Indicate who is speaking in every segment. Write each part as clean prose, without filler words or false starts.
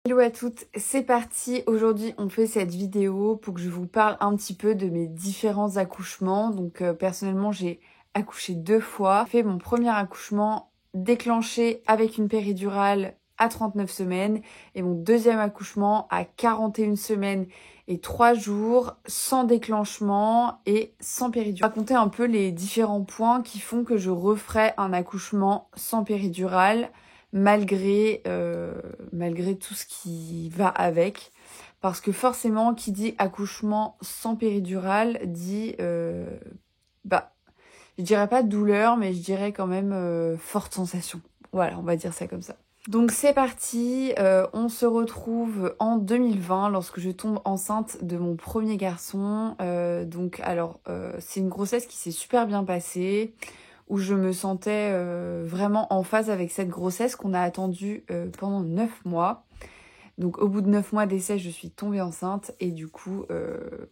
Speaker 1: Hello à toutes, c'est parti. Aujourd'hui, on fait cette vidéo pour que je vous parle un petit peu de mes différents accouchements. Donc personnellement, j'ai accouché 2 fois. J'ai fait mon premier accouchement déclenché avec une péridurale à 39 semaines et mon deuxième accouchement à 41 semaines et 3 jours sans déclenchement et sans péridurale. Je vais raconter un peu les différents points qui font que je referai un accouchement sans péridurale malgré tout ce qui va avec. Parce que forcément, qui dit accouchement sans péridurale dit, je dirais pas douleur, mais je dirais quand même forte sensation. Voilà, on va dire ça comme ça. Donc c'est parti, on se retrouve en 2020 lorsque je tombe enceinte de mon premier garçon. C'est une grossesse qui s'est super bien passée, où je me sentais vraiment en phase avec cette grossesse qu'on a attendue pendant 9 mois. Donc au bout de 9 mois d'essai, je suis tombée enceinte et du coup,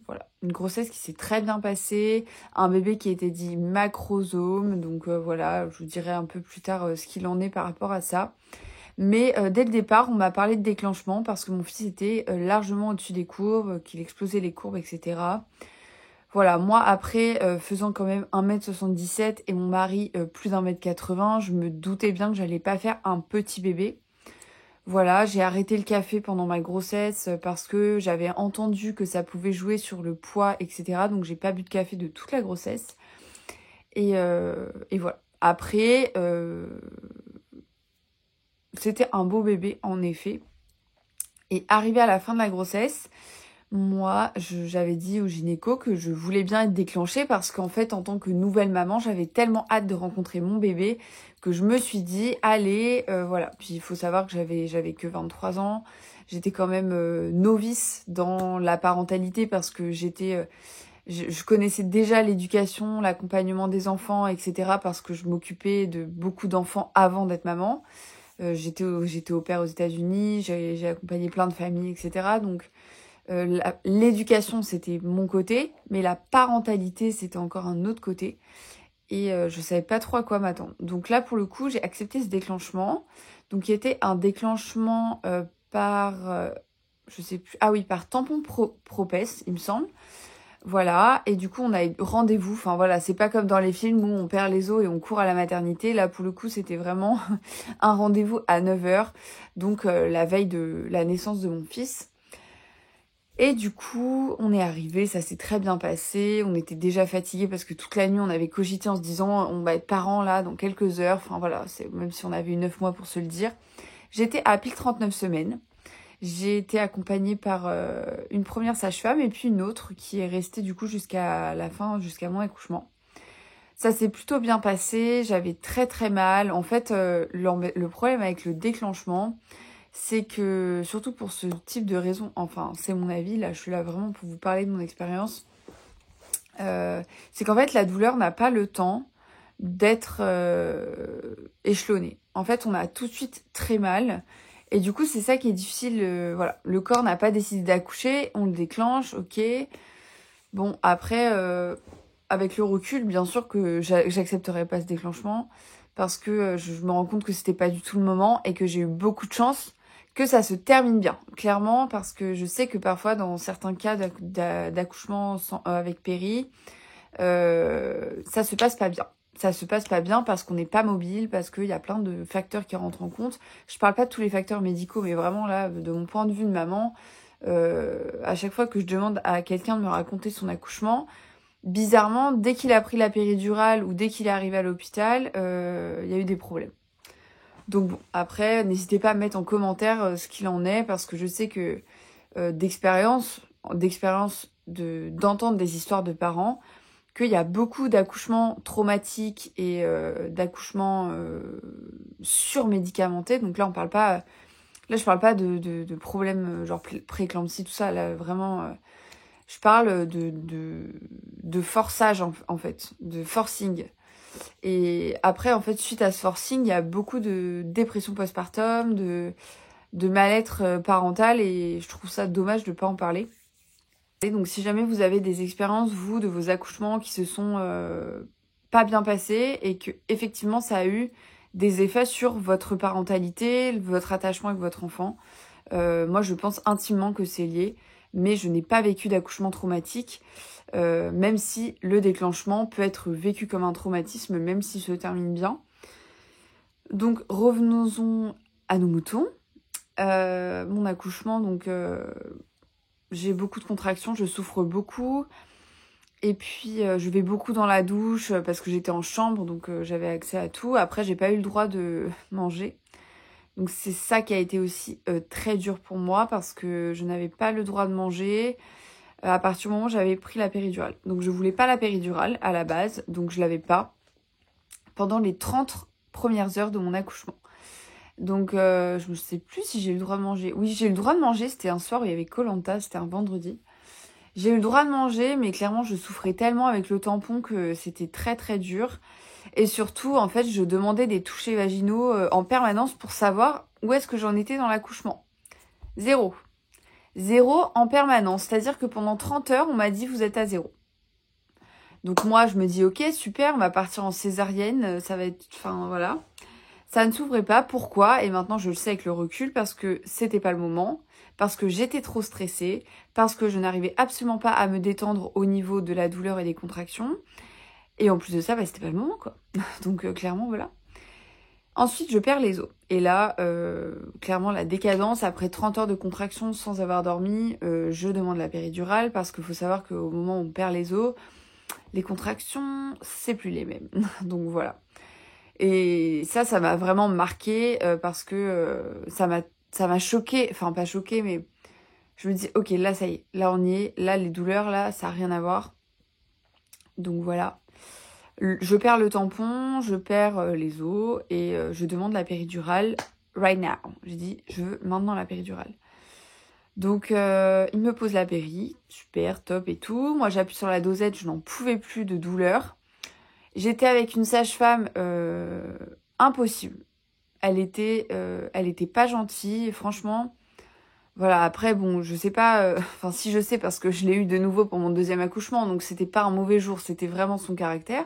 Speaker 1: voilà. Une grossesse qui s'est très bien passée, un bébé qui était dit macrosome, donc voilà, je vous dirai un peu plus tard ce qu'il en est par rapport à ça. Mais dès le départ, on m'a parlé de déclenchement parce que mon fils était largement au-dessus des courbes, qu'il explosait les courbes, etc. Voilà, moi après, faisant quand même 1m77 et mon mari plus d'1m80, je me doutais bien que j'allais pas faire un petit bébé. Voilà, j'ai arrêté le café pendant ma grossesse parce que j'avais entendu que ça pouvait jouer sur le poids, etc. Donc j'ai pas bu de café de toute la grossesse. Et voilà. Après, c'était un beau bébé en effet. Et arrivé à la fin de la grossesse, moi, j'avais dit au gynéco que je voulais bien être déclenchée parce qu'en fait, en tant que nouvelle maman, j'avais tellement hâte de rencontrer mon bébé que je me suis dit, allez, voilà. Puis il faut savoir que j'avais que 23 ans. J'étais quand même novice dans la parentalité parce que je connaissais déjà l'éducation, l'accompagnement des enfants, etc. parce que je m'occupais de beaucoup d'enfants avant d'être maman. J'étais au pair aux États-Unis, j'ai accompagné plein de familles, etc. Donc l'éducation, c'était mon côté, mais la parentalité, c'était encore un autre côté. Et je savais pas trop à quoi m'attendre. Donc là, pour le coup, j'ai accepté ce déclenchement. Donc, qui était un déclenchement je sais plus, ah oui, par tampon Propès, il me semble. Voilà, et du coup, on a eu rendez-vous. Enfin voilà, c'est pas comme dans les films où on perd les os et on court à la maternité. Là, pour le coup, c'était vraiment un rendez-vous à 9h. Donc, la veille de la naissance de mon fils. Et du coup, on est arrivé, ça s'est très bien passé. On était déjà fatigués parce que toute la nuit, on avait cogité en se disant on va être parents là dans quelques heures. Enfin voilà, même si on avait eu 9 mois pour se le dire. J'étais à pile 39 semaines. J'ai été accompagnée par une première sage-femme et puis une autre qui est restée du coup jusqu'à la fin, jusqu'à mon accouchement. Ça s'est plutôt bien passé, j'avais très très mal. En fait, le problème avec le déclenchement, c'est que, surtout pour ce type de raison, enfin c'est mon avis, là je suis là vraiment pour vous parler de mon expérience, c'est qu'en fait la douleur n'a pas le temps d'être échelonnée. En fait on a tout de suite très mal et du coup c'est ça qui est difficile, voilà. Le corps n'a pas décidé d'accoucher, on le déclenche, ok. Bon après, avec le recul, bien sûr que j'accepterai pas ce déclenchement parce que je me rends compte que c'était pas du tout le moment et que j'ai eu beaucoup de chance que ça se termine bien, clairement, parce que je sais que parfois, dans certains cas d'accouchement avec péri, ça se passe pas bien. Ça se passe pas bien parce qu'on n'est pas mobile, parce qu'il y a plein de facteurs qui rentrent en compte. Je parle pas de tous les facteurs médicaux, mais vraiment là, de mon point de vue de maman, à chaque fois que je demande à quelqu'un de me raconter son accouchement, bizarrement, dès qu'il a pris la péridurale ou dès qu'il est arrivé à l'hôpital, il y a eu des problèmes. Donc bon, après, n'hésitez pas à mettre en commentaire ce qu'il en est, parce que je sais que d'expérience, d'entendre des histoires de parents, qu'il y a beaucoup d'accouchements traumatiques et d'accouchements surmédicamentés. Donc là, je parle pas de problèmes genre prééclampsie, tout ça. Là, vraiment, je parle de forçage en fait, de forcing. Et après, en fait, suite à ce forcing, il y a beaucoup de dépression postpartum, de mal-être parental, et je trouve ça dommage de ne pas en parler. Et donc, si jamais vous avez des expériences, vous, de vos accouchements qui se sont pas bien passés et que effectivement ça a eu des effets sur votre parentalité, votre attachement avec votre enfant, Moi, je pense intimement que c'est lié, mais je n'ai pas vécu d'accouchement traumatique, même si le déclenchement peut être vécu comme un traumatisme, même s'il se termine bien. Donc, revenons-en à nos moutons. Mon accouchement, donc, j'ai beaucoup de contractions, je souffre beaucoup. Et puis, je vais beaucoup dans la douche parce que j'étais en chambre, donc j'avais accès à tout. Après, j'ai pas eu le droit de manger. Donc c'est ça qui a été aussi très dur pour moi parce que je n'avais pas le droit de manger à partir du moment où j'avais pris la péridurale. Donc je voulais pas la péridurale à la base, donc je l'avais pas pendant les 30 premières heures de mon accouchement. Donc je ne sais plus si j'ai eu le droit de manger. Oui, j'ai eu le droit de manger, c'était un soir où il y avait koh-lanta, c'était un vendredi. J'ai eu le droit de manger, mais clairement je souffrais tellement avec le tampon que c'était très très dur. Et surtout, en fait, je demandais des touchés vaginaux en permanence pour savoir où est-ce que j'en étais dans l'accouchement. Zéro. Zéro en permanence. C'est-à-dire que pendant 30 heures, on m'a dit vous êtes à zéro. Donc moi, je me dis ok, super, on va partir en césarienne, ça va être... Enfin, voilà. Ça ne s'ouvrait pas. Pourquoi? Et maintenant, je le sais avec le recul, parce que c'était pas le moment, parce que j'étais trop stressée, parce que je n'arrivais absolument pas à me détendre au niveau de la douleur et des contractions. Et en plus de ça, bah, c'était pas le moment, quoi. Donc, clairement, voilà. Ensuite, je perds les os. Et là, clairement, la décadence, après 30 heures de contraction sans avoir dormi, je demande la péridurale, parce qu'il faut savoir qu'au moment où on perd les os, les contractions, c'est plus les mêmes. Donc, voilà. Et ça m'a vraiment marqué parce que ça m'a choqué, enfin pas choqué, mais je me dis ok, là ça y est, là on y est, là les douleurs, là ça n'a rien à voir. Donc voilà, je perds le tampon, je perds les os et je demande la péridurale right now. J'ai dit je veux maintenant la péridurale. Donc il me pose la péri, super, top et tout. Moi j'appuie sur la dosette, je n'en pouvais plus de douleur. J'étais avec une sage-femme impossible. Elle était pas gentille, franchement. Voilà, après, bon, je sais pas... Enfin, si je sais, parce que je l'ai eu de nouveau pour mon deuxième accouchement, donc c'était pas un mauvais jour, c'était vraiment son caractère.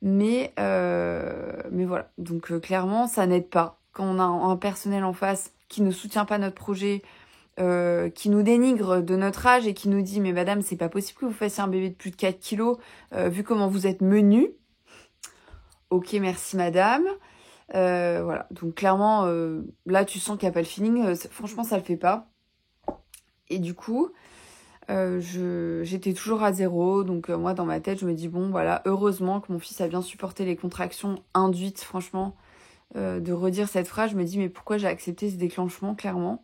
Speaker 1: Mais voilà, donc clairement, ça n'aide pas. Quand on a un personnel en face qui ne soutient pas notre projet, qui nous dénigre de notre âge et qui nous dit « Mais madame, c'est pas possible que vous fassiez un bébé de plus de 4 kilos, vu comment vous êtes menue. » Ok, merci madame. Voilà, donc clairement, là tu sens qu'il n'y a pas le feeling. Franchement, ça le fait pas. Et du coup, j'étais toujours à zéro. Donc moi, dans ma tête, je me dis, bon, voilà, heureusement que mon fils a bien supporté les contractions induites, franchement. De redire cette phrase, je me dis, mais pourquoi j'ai accepté ce déclenchement, clairement.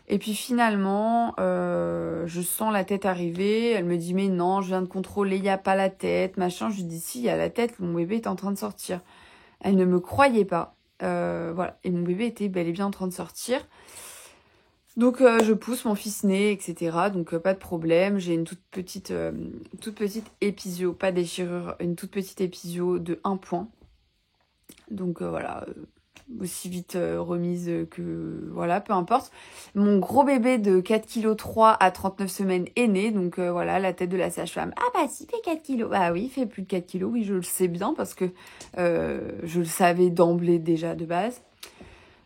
Speaker 1: Et puis finalement, je sens la tête arriver. Elle me dit, mais non, je viens de contrôler, il n'y a pas la tête, machin. Je lui dis, si, il y a la tête, mon bébé est en train de sortir. Elle ne me croyait pas. Voilà. Et mon bébé était bel et bien en train de sortir. Donc je pousse, mon fils naît, etc. Donc pas de problème. J'ai une toute petite épisio, pas déchirure, une toute petite épisio de 1 point. Donc voilà, aussi vite remise que... Voilà, peu importe. Mon gros bébé de 4,3 kg à 39 semaines est né. Donc voilà, la tête de la sage-femme. Ah bah si, fait 4 kilos. Bah oui, il fait plus de 4 kilos. Oui, je le sais bien parce que je le savais d'emblée déjà de base.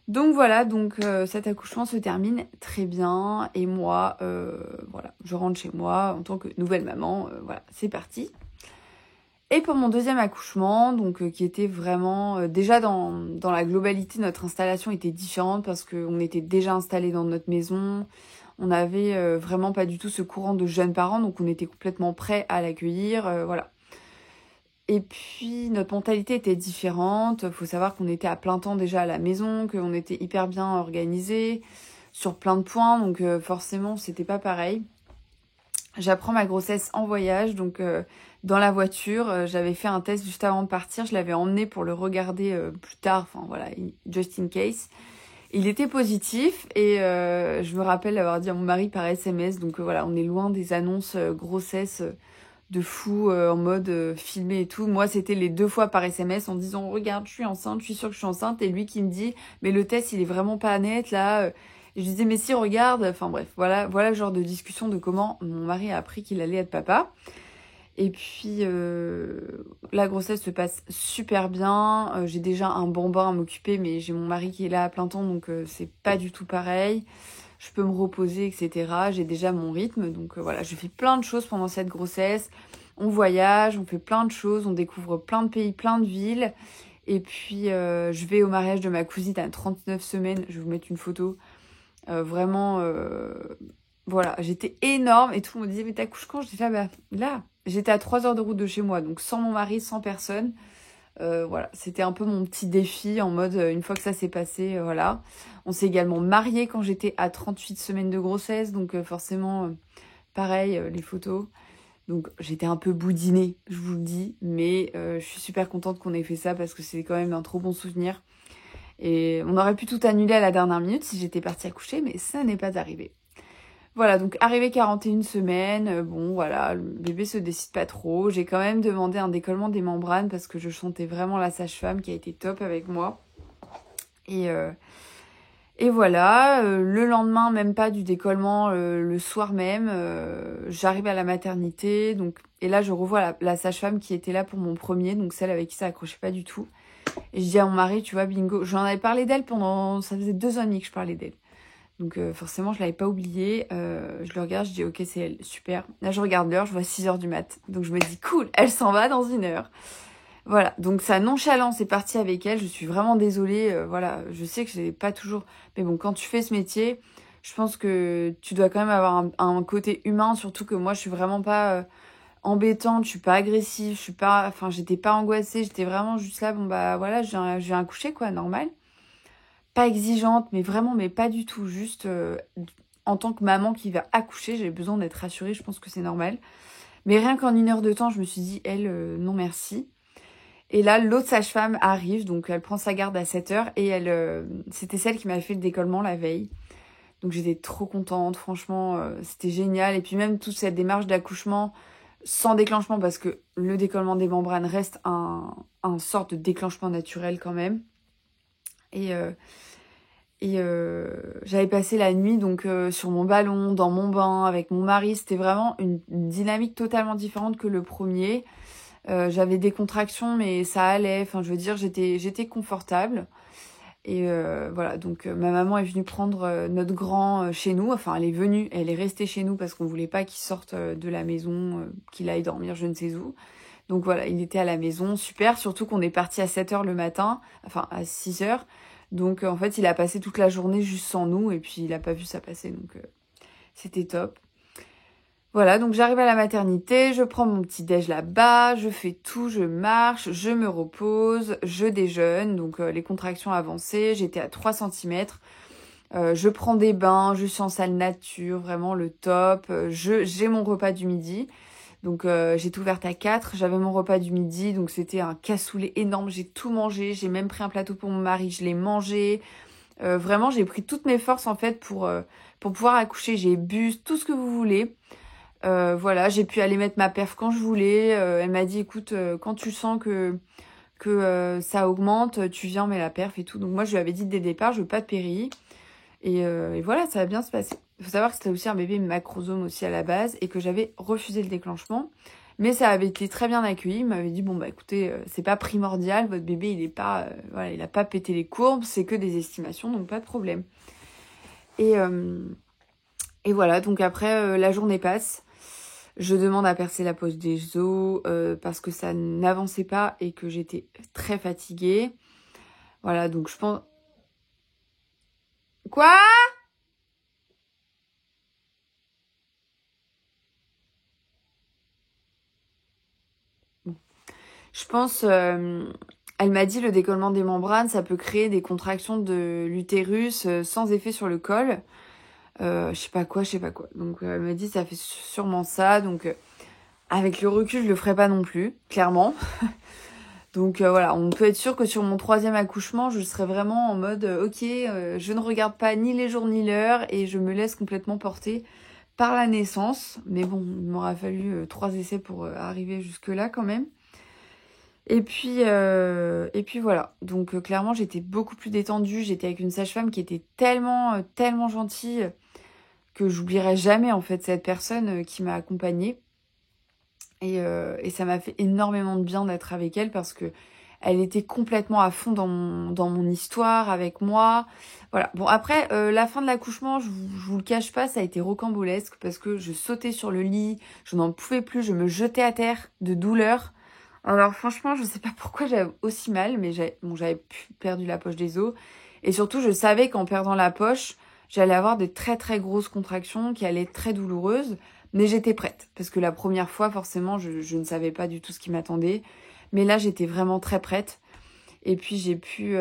Speaker 1: Donc voilà, donc cet accouchement se termine très bien. Et moi, voilà, je rentre chez moi en tant que nouvelle maman. Voilà, c'est parti. Et pour mon deuxième accouchement, donc qui était vraiment... déjà dans la globalité, notre installation était différente parce qu'on était déjà installés dans notre maison. On n'avait vraiment pas du tout ce courant de jeunes parents, donc on était complètement prêts à l'accueillir, voilà. Et puis notre mentalité était différente. Il faut savoir qu'on était à plein temps déjà à la maison, qu'on était hyper bien organisés sur plein de points, donc forcément c'était pas pareil. J'apprends ma grossesse en voyage, donc dans la voiture, j'avais fait un test juste avant de partir, je l'avais emmené pour le regarder plus tard, enfin voilà, just in case. Il était positif et je me rappelle avoir dit à mon mari par SMS, donc voilà, on est loin des annonces grossesse de fou en mode filmé et tout. Moi, c'était les 2 fois par SMS en disant « Regarde, je suis enceinte, je suis sûre que je suis enceinte » et lui qui me dit « Mais le test, il est vraiment pas net là ». Et je disais, mais si, regarde, enfin bref, voilà le genre de discussion de comment mon mari a appris qu'il allait être papa. Et puis, la grossesse se passe super bien. J'ai déjà un bambin à m'occuper, mais j'ai mon mari qui est là à plein temps, donc c'est pas du tout pareil. Je peux me reposer, etc. J'ai déjà mon rythme, donc voilà, je fais plein de choses pendant cette grossesse. On voyage, on fait plein de choses, on découvre plein de pays, plein de villes. Et puis, je vais au mariage de ma cousine à 39 semaines. Je vais vous mettre une photo. Vraiment, voilà, j'étais énorme et tout le monde me disait, mais t'accouches quand? Je disais, ah bah là, j'étais à 3 heures de route de chez moi, donc sans mon mari, sans personne. Voilà, c'était un peu mon petit défi en mode, une fois que ça s'est passé, voilà. On s'est également mariés quand j'étais à 38 semaines de grossesse, donc forcément, pareil, les photos. Donc j'étais un peu boudinée, je vous le dis, mais je suis super contente qu'on ait fait ça parce que c'est quand même un trop bon souvenir. Et on aurait pu tout annuler à la dernière minute si j'étais partie accoucher, mais ça n'est pas arrivé. Voilà, donc arrivé 41 semaines, bon voilà, le bébé se décide pas trop. J'ai quand même demandé un décollement des membranes parce que je sentais vraiment la sage-femme qui a été top avec moi. Et, euh, et voilà, le lendemain, même pas du décollement, le soir même, j'arrive à la maternité. Donc, et là, je revois la sage-femme qui était là pour mon premier, donc celle avec qui ça accrochait pas du tout. Et je dis à mon mari, tu vois, bingo, j'en avais parlé d'elle pendant, ça faisait 2 ans et demi que je parlais d'elle. Donc forcément, je l'avais pas oubliée. Je le regarde, je dis, ok, c'est elle, super. Là, je regarde l'heure, je vois 6 heures du mat. Donc je me dis, cool, elle s'en va dans 1 heure. Voilà, donc sa nonchalance est partie avec elle. Je suis vraiment désolée. Voilà, je sais que j'ai pas toujours... Mais bon, quand tu fais ce métier, je pense que tu dois quand même avoir un côté humain. Surtout que moi, je suis vraiment pas embêtante, je suis pas agressive, je suis pas... Enfin, j'étais pas angoissée. J'étais vraiment juste là, bon bah voilà, je viens accoucher, quoi, normal. Pas exigeante, mais vraiment, mais pas du tout. Juste en tant que maman qui va accoucher, j'ai besoin d'être rassurée, je pense que c'est normal. Mais rien qu'en 1 heure de temps, je me suis dit, elle, non merci. Et là, l'autre sage-femme arrive, donc elle prend sa garde à 7 heures et c'était celle qui m'avait fait le décollement la veille. Donc j'étais trop contente, franchement, c'était génial. Et puis même toute cette démarche d'accouchement sans déclenchement, parce que le décollement des membranes reste un sorte de déclenchement naturel quand même. Et, j'avais passé la nuit donc sur mon ballon, dans mon bain, avec mon mari. C'était vraiment une dynamique totalement différente que le premier. J'avais des contractions, mais ça allait. Enfin, je veux dire, j'étais confortable. Et voilà, donc ma maman est venue prendre notre grand chez nous. Enfin, elle est restée chez nous parce qu'on voulait pas qu'il sorte de la maison, qu'il aille dormir je ne sais où. Donc voilà, il était à la maison, super. Surtout qu'on est parti à 7 heures le matin, enfin à 6 heures. Donc en fait, il a passé toute la journée juste sans nous et puis il a pas vu ça passer. Donc c'était top. Voilà, donc j'arrive à la maternité, je prends mon petit déj là-bas, je fais tout, je marche, je me repose, je déjeune, donc les contractions avancées, j'étais à 3 centimètres. Je prends des bains, je suis en salle nature, vraiment le top. J'ai mon repas du midi, donc j'étais ouverte à 4, j'avais mon repas du midi, donc c'était un cassoulet énorme, j'ai tout mangé, j'ai même pris un plateau pour mon mari, je l'ai mangé. Vraiment, j'ai pris toutes mes forces en fait pour pouvoir accoucher, j'ai bu tout ce que vous voulez. Voilà, j'ai pu aller mettre ma perf quand je voulais. Elle m'a dit, écoute, quand tu sens que ça augmente, tu viens, mets la perf et tout. Donc moi, je lui avais dit dès le départ, je veux pas de péri. Et voilà, ça va bien se passer. Il faut savoir que c'était aussi un bébé macrosome aussi à la base et que j'avais refusé le déclenchement. Mais ça avait été très bien accueilli. Il m'avait dit, bon, bah écoutez, c'est pas primordial, votre bébé, il est pas, voilà, il a pas pété les courbes, c'est que des estimations, donc pas de problème. Et, euh, et voilà, donc après, la journée passe. Je demande à percer la pose des os parce que ça n'avançait pas et que j'étais très fatiguée. Voilà, donc je pense... Quoi? Bon. Je pense... elle m'a dit le décollement des membranes, ça peut créer des contractions de l'utérus sans effet sur le col. Je sais pas quoi, je sais pas quoi. Donc elle m'a dit ça fait sûrement ça. Donc avec le recul, je le ferai pas non plus, clairement. Donc voilà, on peut être sûr que sur mon 3e accouchement, je serai vraiment en mode ok, je ne regarde pas ni les jours ni l'heure et je me laisse complètement porter par la naissance. Mais bon, il m'aura fallu 3 essais pour arriver jusque-là quand même. Et puis voilà. Donc clairement, j'étais beaucoup plus détendue. J'étais avec une sage-femme qui était tellement, tellement gentille que j'oublierai jamais en fait cette personne qui m'a accompagnée. Et ça m'a fait énormément de bien d'être avec elle parce que elle était complètement à fond dans mon histoire avec moi. Voilà. Bon, après, la fin de l'accouchement, je vous le cache pas, ça a été rocambolesque parce que je sautais sur le lit, je n'en pouvais plus, je me jetais à terre de douleur. Alors franchement, je sais pas pourquoi j'avais aussi mal, mais j'avais perdu la poche des os. Et surtout, je savais qu'en perdant la poche, j'allais avoir des très très grosses contractions qui allaient être très douloureuses. Mais j'étais prête, parce que la première fois, forcément, je ne savais pas du tout ce qui m'attendait. Mais là, j'étais vraiment très prête. Et puis, j'ai pu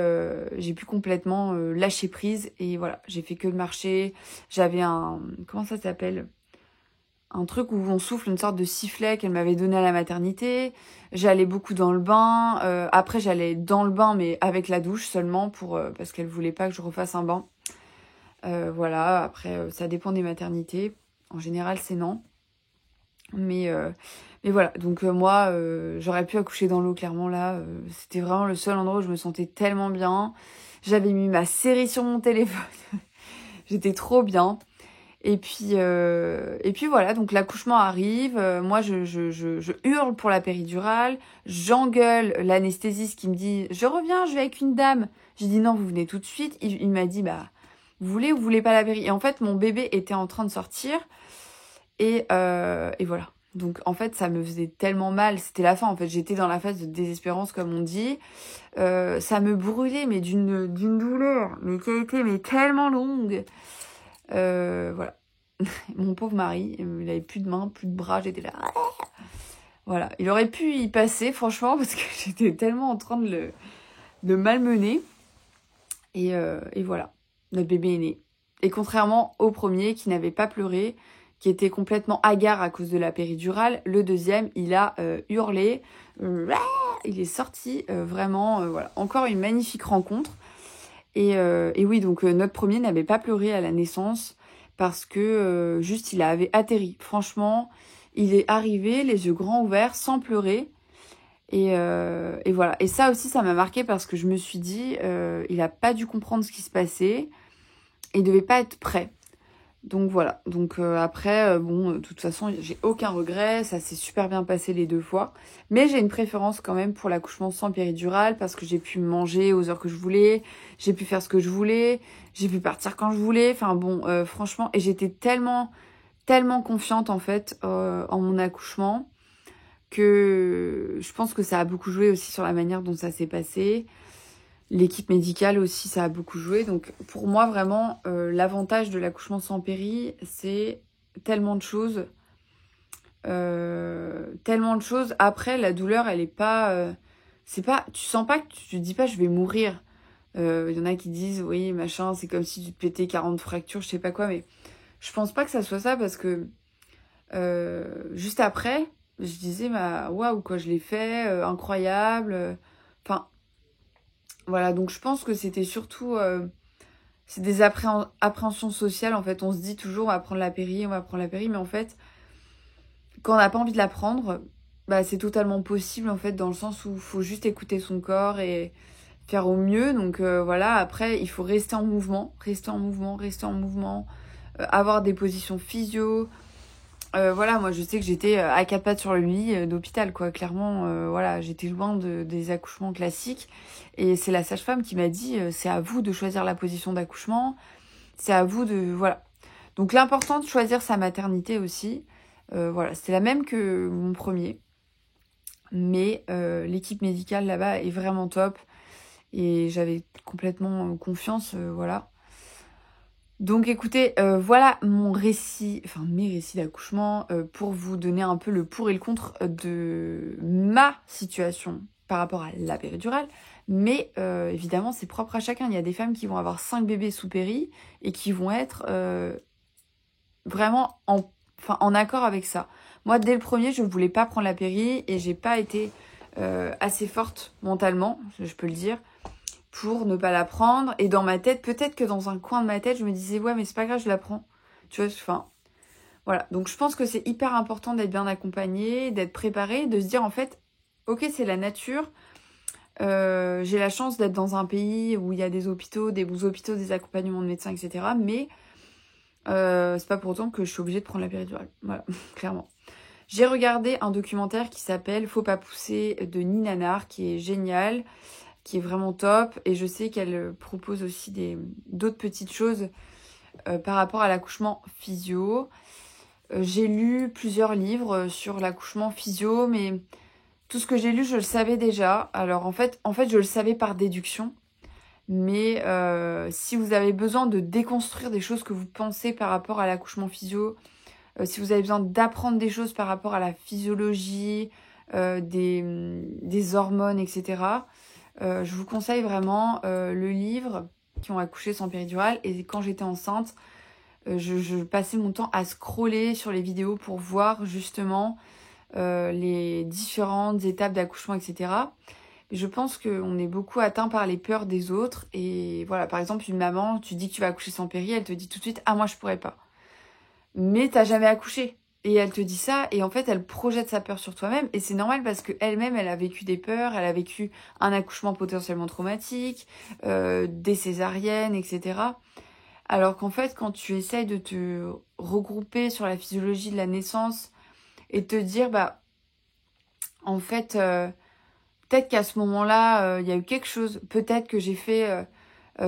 Speaker 1: complètement lâcher prise. Et voilà, j'ai fait que de marcher. J'avais comment ça s'appelle? Un truc où on souffle, une sorte de sifflet qu'elle m'avait donné à la maternité. J'allais beaucoup dans le bain. Après, j'allais dans le bain, mais avec la douche seulement, parce qu'elle voulait pas que je refasse un bain. Voilà, après, ça dépend des maternités. En général, c'est non. Mais voilà, donc moi, j'aurais pu accoucher dans l'eau, clairement, là. C'était vraiment le seul endroit où je me sentais tellement bien. J'avais mis ma série sur mon téléphone. J'étais trop bien. Et puis voilà, donc l'accouchement arrive. Moi, je hurle pour la péridurale. J'engueule l'anesthésiste qui me dit « Je reviens, je vais avec une dame ». J'ai dit « Non, vous venez tout de suite ». Il m'a dit « Bah, vous voulez ou vous voulez pas la péri ?» Et en fait, mon bébé était en train de sortir. Et voilà. Donc en fait, ça me faisait tellement mal. C'était la fin, en fait. J'étais dans la phase de désespérance, comme on dit. Ça me brûlait, mais d'une douleur, mais qui a été tellement longue. Voilà. Mon pauvre mari, il avait plus de mains, plus de bras, j'étais là. Voilà. Il aurait pu y passer, franchement, parce que j'étais tellement en train de le malmener. Et voilà. Notre bébé est né. Et contrairement au premier, qui n'avait pas pleuré, qui était complètement hagard à cause de la péridurale, le deuxième, il a hurlé. Il est sorti, vraiment, voilà. Encore une magnifique rencontre. Et oui, donc notre premier n'avait pas pleuré à la naissance parce que juste il avait atterri. Franchement, il est arrivé, les yeux grands ouverts, sans pleurer. Et voilà. Et ça aussi, ça m'a marqué parce que je me suis dit, il a pas dû comprendre ce qui se passait. Il devait pas être prêt. Donc voilà. Donc après, bon, de toute façon, j'ai aucun regret. Ça s'est super bien passé les 2 fois. Mais j'ai une préférence quand même pour l'accouchement sans péridurale parce que j'ai pu manger aux heures que je voulais. J'ai pu faire ce que je voulais. J'ai pu partir quand je voulais. Enfin bon, franchement, et j'étais tellement, tellement confiante en fait en mon accouchement que je pense que ça a beaucoup joué aussi sur la manière dont ça s'est passé. L'équipe médicale aussi, ça a beaucoup joué. Donc pour moi, vraiment, l'avantage de l'accouchement sans péri, c'est tellement de choses. Tellement de choses. Après, la douleur, elle est pas... c'est pas... Tu sens pas que tu te dis pas je vais mourir. Y en a qui disent, oui, machin, c'est comme si tu te pétais 40 fractures, je sais pas quoi. Mais je pense pas que ça soit ça parce que juste après, je disais, bah, waouh, quoi, je l'ai fait, incroyable. Enfin... Voilà, donc je pense que c'était surtout... c'est des appréhensions sociales, en fait. On se dit toujours, on va prendre la péri, on va prendre la péri. Mais en fait, quand on n'a pas envie de la prendre, bah, c'est totalement possible, en fait, dans le sens où il faut juste écouter son corps et faire au mieux. Donc voilà, après, il faut rester en mouvement, rester en mouvement, rester en mouvement, avoir des positions physio. Voilà, moi je sais que j'étais à 4 pattes sur le lit d'hôpital, quoi. Clairement, voilà, j'étais loin des accouchements classiques. Et c'est la sage-femme qui m'a dit, c'est à vous de choisir la position d'accouchement. C'est à vous de... Voilà. Donc l'important de choisir sa maternité aussi. Voilà, c'était la même que mon premier. Mais l'équipe médicale là-bas est vraiment top. Et j'avais complètement confiance, voilà. Donc écoutez, voilà mon récit, enfin mes récits d'accouchement pour vous donner un peu le pour et le contre de ma situation par rapport à la péridurale. Mais évidemment, c'est propre à chacun. Il y a des femmes qui vont avoir 5 bébés sous péri et qui vont être vraiment en accord avec ça. Moi, dès le premier, je ne voulais pas prendre la péri et j'ai pas été assez forte mentalement, je peux le dire, pour ne pas la prendre. Et dans ma tête, peut-être que dans un coin de ma tête, je me disais, ouais, mais c'est pas grave, je la prends. Tu vois, enfin, voilà. Donc, je pense que c'est hyper important d'être bien accompagné, d'être préparé, de se dire, en fait, ok, c'est la nature. J'ai la chance d'être dans un pays où il y a des hôpitaux, des bons hôpitaux, des accompagnements de médecins, etc. Mais c'est pas pour autant que je suis obligée de prendre la péridurale. Voilà, clairement. J'ai regardé un documentaire qui s'appelle Faut pas pousser de Nina Nahr, qui est génial, qui est vraiment top. Et je sais qu'elle propose aussi d'autres petites choses par rapport à l'accouchement physio. J'ai lu plusieurs livres sur l'accouchement physio, mais tout ce que j'ai lu, je le savais déjà. Alors en fait, je le savais par déduction. Mais si vous avez besoin de déconstruire des choses que vous pensez par rapport à l'accouchement physio, si vous avez besoin d'apprendre des choses par rapport à la physiologie, des hormones, etc., je vous conseille vraiment le livre Qui ont accouché sans péridurale. Et quand j'étais enceinte, je passais mon temps à scroller sur les vidéos pour voir justement les différentes étapes d'accouchement, etc. Et je pense qu'on est beaucoup atteint par les peurs des autres. Et voilà, par exemple, une maman, tu dis que tu vas accoucher sans péri, elle te dit tout de suite « Ah, moi, je pourrais pas ». Mais t'as jamais accouché. Et elle te dit ça, et en fait, elle projette sa peur sur toi-même. Et c'est normal parce qu'elle-même, elle a vécu des peurs, elle a vécu un accouchement potentiellement traumatique, des césariennes, etc. Alors qu'en fait, quand tu essayes de te regrouper sur la physiologie de la naissance et te dire, bah, en fait, peut-être qu'à ce moment-là, il y a eu quelque chose. Peut-être que j'ai fait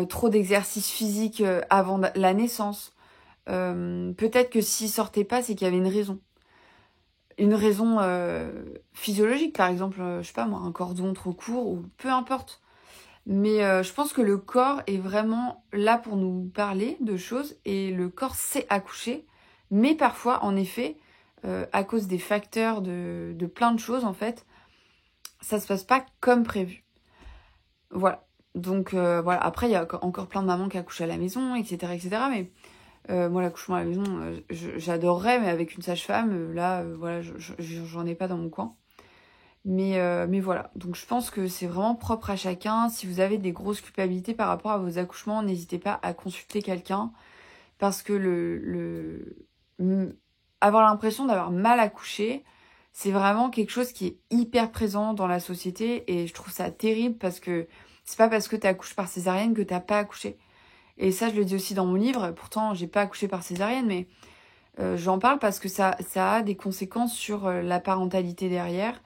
Speaker 1: trop d'exercices physiques avant la naissance. Peut-être que s'il sortait pas, c'est qu'il y avait une raison. Une raison physiologique, par exemple, je sais pas moi, un cordon trop court, ou peu importe. Mais je pense que le corps est vraiment là pour nous parler de choses, et le corps sait accoucher. Mais parfois, en effet, à cause des facteurs de plein de choses, en fait, ça se passe pas comme prévu. Voilà. Donc voilà, après il y a encore plein de mamans qui accouchent à la maison, etc. etc. Mais moi l'accouchement à la maison, j'adorerais, mais avec une sage-femme, là, voilà, j'en ai pas dans mon coin. Mais voilà, donc je pense que c'est vraiment propre à chacun. Si vous avez des grosses culpabilités par rapport à vos accouchements, n'hésitez pas à consulter quelqu'un. Parce que avoir l'impression d'avoir mal accouché, c'est vraiment quelque chose qui est hyper présent dans la société. Et je trouve ça terrible parce que c'est pas parce que tu accouches par césarienne que t'as pas accouché. Et ça, je le dis aussi dans mon livre. Pourtant, j'ai pas accouché par césarienne, mais j'en parle parce que ça a des conséquences sur la parentalité derrière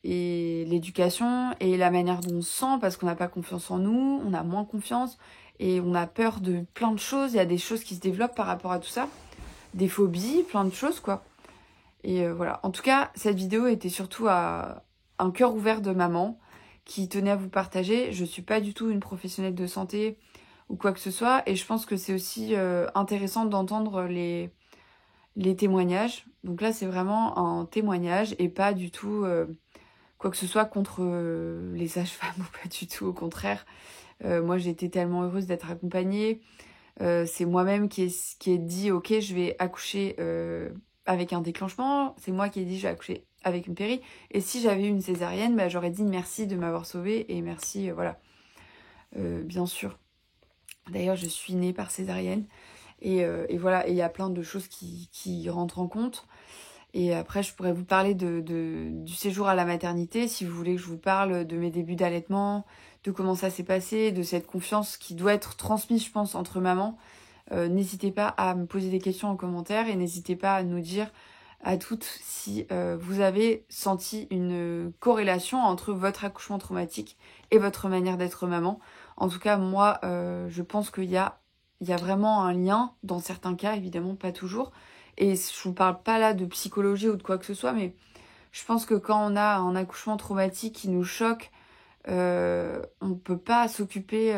Speaker 1: et l'éducation et la manière dont on se sent, parce qu'on n'a pas confiance en nous, on a moins confiance et on a peur de plein de choses. Il y a des choses qui se développent par rapport à tout ça, des phobies, plein de choses, quoi. Et voilà. En tout cas, cette vidéo était surtout à un cœur ouvert de maman qui tenait à vous partager. Je suis pas du tout une professionnelle de santé ou quoi que ce soit, et je pense que c'est aussi intéressant d'entendre les témoignages. Donc là, c'est vraiment un témoignage et pas du tout quoi que ce soit contre les sages-femmes ou pas du tout, au contraire. Moi, j'ai été tellement heureuse d'être accompagnée. C'est moi-même qui ai dit, ok, je vais accoucher avec un déclenchement. C'est moi qui ai dit, je vais accoucher avec une péri. Et si j'avais eu une césarienne, bah, j'aurais dit merci de m'avoir sauvée et merci, voilà. Bien sûr. D'ailleurs, je suis née par césarienne. Et voilà, et il y a plein de choses qui rentrent en compte. Et après, je pourrais vous parler du séjour à la maternité, si vous voulez que je vous parle de mes débuts d'allaitement, de comment ça s'est passé, de cette confiance qui doit être transmise, je pense, entre mamans. N'hésitez pas à me poser des questions en commentaire et n'hésitez pas à nous dire à toutes si vous avez senti une corrélation entre votre accouchement traumatique et votre manière d'être maman. En tout cas, moi, je pense qu'il y a vraiment un lien, dans certains cas, évidemment, pas toujours. Et je vous parle pas là de psychologie ou de quoi que ce soit, mais je pense que quand on a un accouchement traumatique qui nous choque, on peut pas s'occuper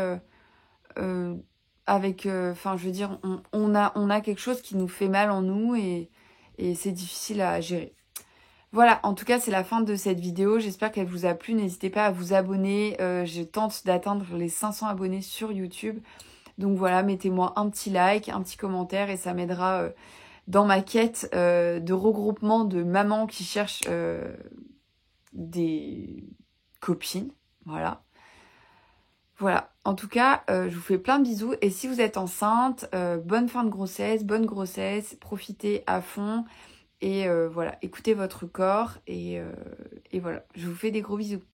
Speaker 1: avec... Enfin, je veux dire, on a quelque chose qui nous fait mal en nous et c'est difficile à gérer. Voilà, en tout cas, c'est la fin de cette vidéo. J'espère qu'elle vous a plu. N'hésitez pas à vous abonner. Je tente d'atteindre les 500 abonnés sur YouTube. Donc voilà, mettez-moi un petit like, un petit commentaire et ça m'aidera dans ma quête de regroupement de mamans qui cherchent des copines. Voilà. Voilà. En tout cas, je vous fais plein de bisous. Et si vous êtes enceinte, bonne fin de grossesse, bonne grossesse. Profitez à fond. Et voilà, écoutez votre corps. Et voilà, je vous fais des gros bisous.